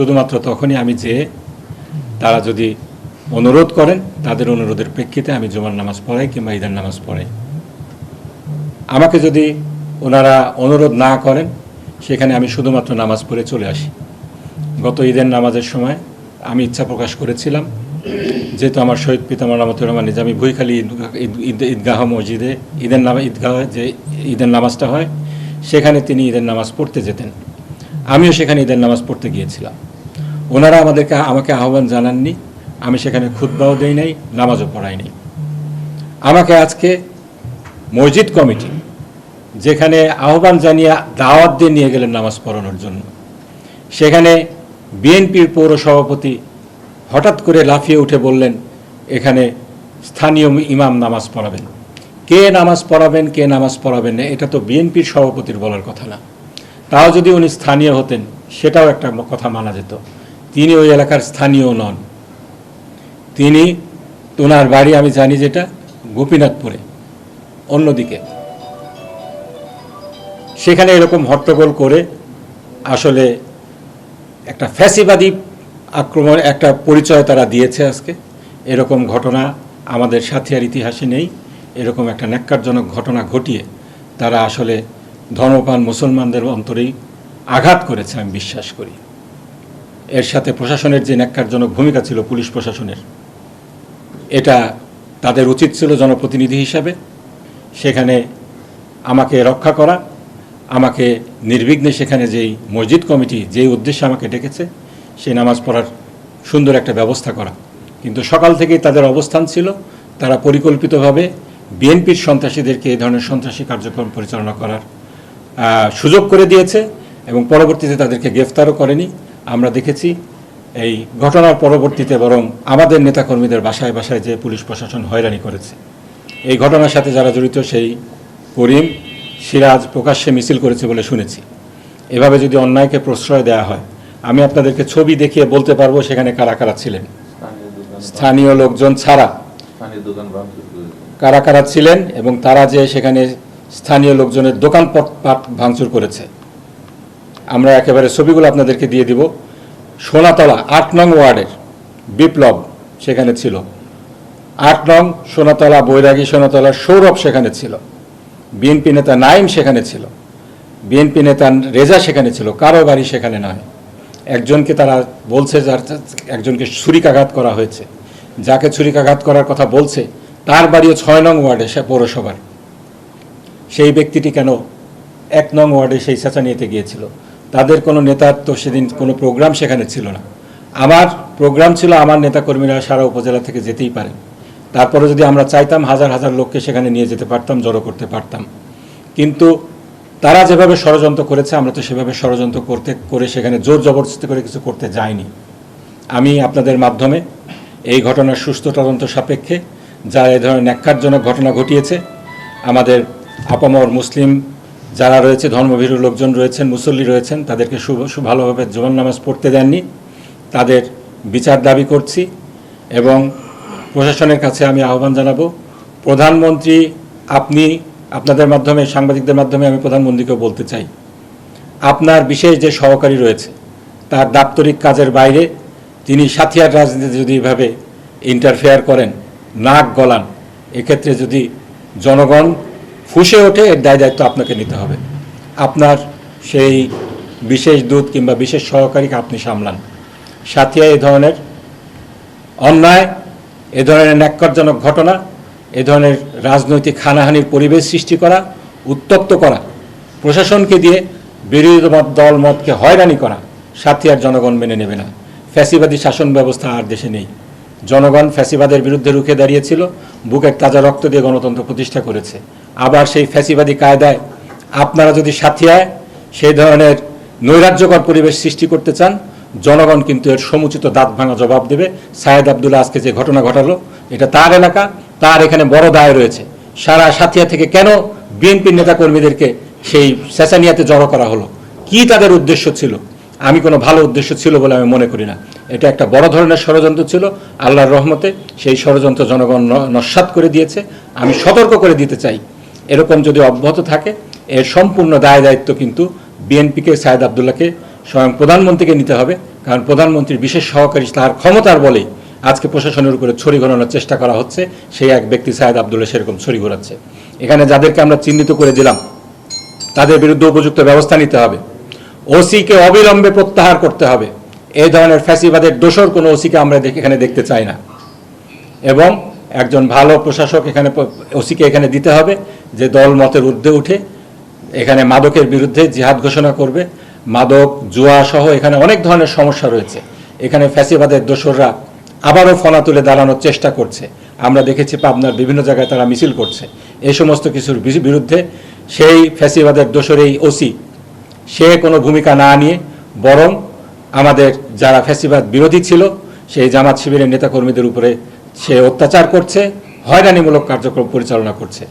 শুধুমাত্র তখনই আমি যে তারা যদি অনুরোধ করেন তাদের অনুরোধের প্রেক্ষিতে আমি জুমার নামাজ পড়াই কিংবা ঈদের নামাজ পড়াই। আমাকে যদি ওনারা অনুরোধ না করেন সেখানে আমি শুধুমাত্র নামাজ পড়ে চলে আসি। গত ঈদের নামাজের সময় আমি ইচ্ছা প্রকাশ করেছিলাম, যেহেতু আমার শহীদ পিতা মরহুম রহমান নিজামী ভুইখালী ঈদগাহ মসজিদে ঈদের নামাজটা হয়, সেখানে তিনি ঈদের নামাজ পড়তে যেতেন। আমিও সেখানে ঈদের নামাজ পড়তে গিয়েছিলাম। ওনারা আমাকে আহ্বান জানাননি, আমি সেখানে খুতবাও দেই নাই, নামাজও পড়াই নাই। আমাকে আজকে মসজিদ কমিটি যেখানে আহ্বান জানিয়ে দাওয়াত দিয়ে নিয়ে গেলেন নামাজ পড়ানোর জন্য, সেখানে বিএনপির পৌর সভাপতি হঠাৎ করে লাফিয়ে উঠে বললেন এখানে স্থানীয় ইমাম নামাজ পড়াবেন। কে নামাজ পড়াবেন না, এটা তো বিএনপির সভাপতির বলার কথা না। তাও যদি উনি স্থানীয় হতেন সেটাও একটা কথা মানা যেত। তিনি ওই এলাকার স্থানীয় নন। তিনি, ওনার বাড়ি আমি জানি যেটা গোপীনাথপুরে, অন্যদিকে। সেখানে এরকম হট্টগোল করে আসলে একটা ফ্যাসিবাদী আক্রমণ একটা পরিচয় তারা দিয়েছে আজকে। এরকম ঘটনা আমাদের সাথিয়ার ইতিহাসে নেই। এরকম একটা ন্যাক্কারজনক ঘটনা ঘটিয়ে তারা আসলে ধর্মপ্রাণ মুসলমানদের অন্তরেই আঘাত করেছে আমি বিশ্বাস করি। এর সাথে প্রশাসনের যে ন্যাক্কারজনক ভূমিকা ছিল পুলিশ প্রশাসনের, এটা তাদের উচিত ছিল জনপ্রতিনিধি হিসাবে সেখানে আমাকে রক্ষা করা, আমাকে নির্বিঘ্নে সেখানে যেই মসজিদ কমিটি যেই উদ্দেশ্যে আমাকে ডেকেছে সেই নামাজ পড়ার সুন্দর একটা ব্যবস্থা করা। কিন্তু সকাল থেকেই তাদের অবস্থান ছিল তারা পরিকল্পিতভাবে বিএনপির সন্ত্রাসীদেরকে এই ধরনের সন্ত্রাসী কার্যক্রম পরিচালনা করার সুযোগ করে দিয়েছে এবং পরবর্তীতে তাদেরকে গ্রেফতারও করেনি। আমরা দেখেছি এই ঘটনার পরবর্তীতে বরং আমাদের নেতাকর্মীদের বাসায় বাসায় যে পুলিশ প্রশাসন হয়রানি করেছে। এই ঘটনার সাথে যারা জড়িত সেই করিম, সিরাজ প্রকাশ্যে মিছিল করেছে বলে শুনেছি। এভাবে যদি অন্যায়কে প্রশ্রয় দেওয়া হয়, আমি আপনাদেরকে ছবি দেখিয়ে বলতে পারবো সেখানে কারা কারা ছিলেন, স্থানীয় লোকজন ছাড়া কারা কারা ছিলেন এবং তারা যে সেখানে স্থানীয় লোকজনের দোকানপাট ভাঙচুর করেছে। আমরা একেবারে ছবিগুলো আপনাদেরকে দিয়ে দিব। সোনাতলা ৮ নং ওয়ার্ডের বিপ্লব সেখানে ছিল, ৮ নং সোনাতলা, বৈরাগী সোনাতলা সৌরভ সেখানে ছিল, বিএনপি নেতা নাইম সেখানে ছিল, বিএনপি নেতা রেজা সেখানে ছিল, কারো বাড়ি সেখানে নয়। একজনকে তারা বলছে যার একজনকে ছুরিকাঘাত করা হয়েছে, যাকে ছুরিকাঘাত করার কথা বলছে তার বাড়িও ৬ নং ওয়ার্ডে পৌরসভার। সেই ব্যক্তিটি কেন ১ নং ওয়ার্ডে সেই চেঁচানিয়াতে গিয়েছিল? তাদের কোনো নেতার তো সেদিন কোনো প্রোগ্রাম সেখানে ছিল না। আমার প্রোগ্রাম ছিল, আমার নেতাকর্মীরা সারা উপজেলা থেকে যেতেই পারে। তারপরে যদি আমরা চাইতাম হাজার হাজার লোককে সেখানে নিয়ে যেতে পারতাম, জড়ো করতে পারতাম। কিন্তু তারা যেভাবে ষড়যন্ত্র করেছে আমরা তো সেভাবে ষড়যন্ত্র করে সেখানে জোর জবরদস্তি করে কিছু করতে যাইনি। আমি আপনাদের মাধ্যমে এই ঘটনার সুষ্ঠু তদন্ত সাপেক্ষে যারা এই ধরনের ন্যাক্কারজনক ঘটনা ঘটিয়েছে, আমাদের আপামর মুসলিম যারা রয়েছে, ধর্মভীরু লোকজন রয়েছেন, মুসল্লি রয়েছেন, তাদেরকে ভালোভাবে জুমার নামাজ পড়তে দেননি, তাদের বিচার দাবি করছি। এবং প্রশাসনের কাছে আমি আহ্বান জানাবো, প্রধানমন্ত্রী, আপনাদের মাধ্যমে, সাংবাদিকদের মাধ্যমে আমি প্রধানমন্ত্রীকেও বলতে চাই, আপনার বিশেষ যে সহকারী রয়েছে তার দাপ্তরিক কাজের বাইরে তিনি সাথিয়ার রাজনীতিতে যদি এভাবে ইন্টারফেয়ার করেন, নাক গলান, এক্ষেত্রে যদি জনগণ ফুঁসে ওঠে এর দায়িত্ব আপনাকে নিতে হবে। আপনার সেই বিশেষ দূত কিংবা বিশেষ সহকারীকে আপনি সামলান। সাথিয়া এই ধরনের অন্যায়, এ ধরনের ন্যাক্কারজনক ঘটনা, এ ধরনের রাজনৈতিক হানাহানির পরিবেশ সৃষ্টি করা, উত্তপ্ত করা, প্রশাসনকে দিয়ে বিরোধী দল মতকে হয়রানি করা সাথিয়ার জনগণ মেনে নেবে না। ফ্যাসিবাদী শাসন ব্যবস্থা আর দেশে নেই। জনগণ ফ্যাসিবাদের বিরুদ্ধে রুখে দাঁড়িয়েছিল, বুকের তাজা রক্ত দিয়ে গণতন্ত্র প্রতিষ্ঠা করেছে। আবার সেই ফ্যাসিবাদী কায়দায় আপনারা যদি সাথিয়ায় সেই ধরনের নৈরাজ্যকর পরিবেশ সৃষ্টি করতে চান, জনগণ কিন্তু এর সমুচিত দাঁত ভাঙা জবাব দেবে। সায়েদ আবদুল্লাহ আজকে যে ঘটনা ঘটালো, এটা তার এলাকা, তার এখানে বড় দায় রয়েছে। সারা সাথিয়া থেকে কেন বিএনপির নেতাকর্মীদেরকে সেই চেঁচানিয়াতে জড়ো করা হলো? কি তাদের উদ্দেশ্য ছিল? আমি কোনো ভালো উদ্দেশ্য ছিল বলে আমি মনে করি না। এটা একটা বড় ধরনের ষড়যন্ত্র ছিল। আল্লাহর রহমতে সেই ষড়যন্ত্র জনগণ নস্যাৎ করে দিয়েছে। আমি সতর্ক করে দিতে চাই, এরকম যদি অব্যাহত থাকে এর সম্পূর্ণ দায় দায়িত্ব কিন্তু বিএনপিকে, সায়েদ আবদুল্লাহকে, স্বয়ং প্রধানমন্ত্রীকে নিতে হবে। কারণ প্রধানমন্ত্রীর বিশেষ সহকারী তার ক্ষমতার বলে আজকে প্রশাসনের উপরে ছড়ি ঘোরানোর চেষ্টা করা হচ্ছে। সেই এক ব্যক্তি সায়েদ আবদুল্লাহ সেরকম ছড়ি ঘোরাচ্ছে। এখানে যাদেরকে আমরা চিহ্নিত করে দিলাম তাদের বিরুদ্ধে উপযুক্ত ব্যবস্থা নিতে হবে। ওসিকে অবিলম্বে প্রত্যাহার করতে হবে। এই ধরনের ফ্যাসিবাদের দোসর কোনো ওসিকে আমরা এখানে দেখতে চাই না। এবং একজন ভালো প্রশাসক এখানে ওসিকে এখানে দিতে হবে, যে দল মতের ঊর্ধ্বে উঠে এখানে মাদকের বিরুদ্ধে জিহাদ ঘোষণা করবে। মাদক, জুয়া সহ এখানে অনেক ধরনের সমস্যা রয়েছে। এখানে ফ্যাসিবাদের দোসররা আবারও ফনা তুলে দাঁড়ানোর চেষ্টা করছে। আমরা দেখেছি পাবনার বিভিন্ন জায়গায় তারা মিছিল করছে। এই সমস্ত কিছুর বিরুদ্ধে সেই ফ্যাসিবাদের দোসর এই ওসি সে কোনো ভূমিকা না নিয়ে বরং আমাদের যারা ফ্যাসিবাদ বিরোধী ছিল সেই জামাত শিবিরের নেতাকর্মীদের উপরে সে অত্যাচার করছে, হয়রানিমূলক কার্যক্রম পরিচালনা করছে।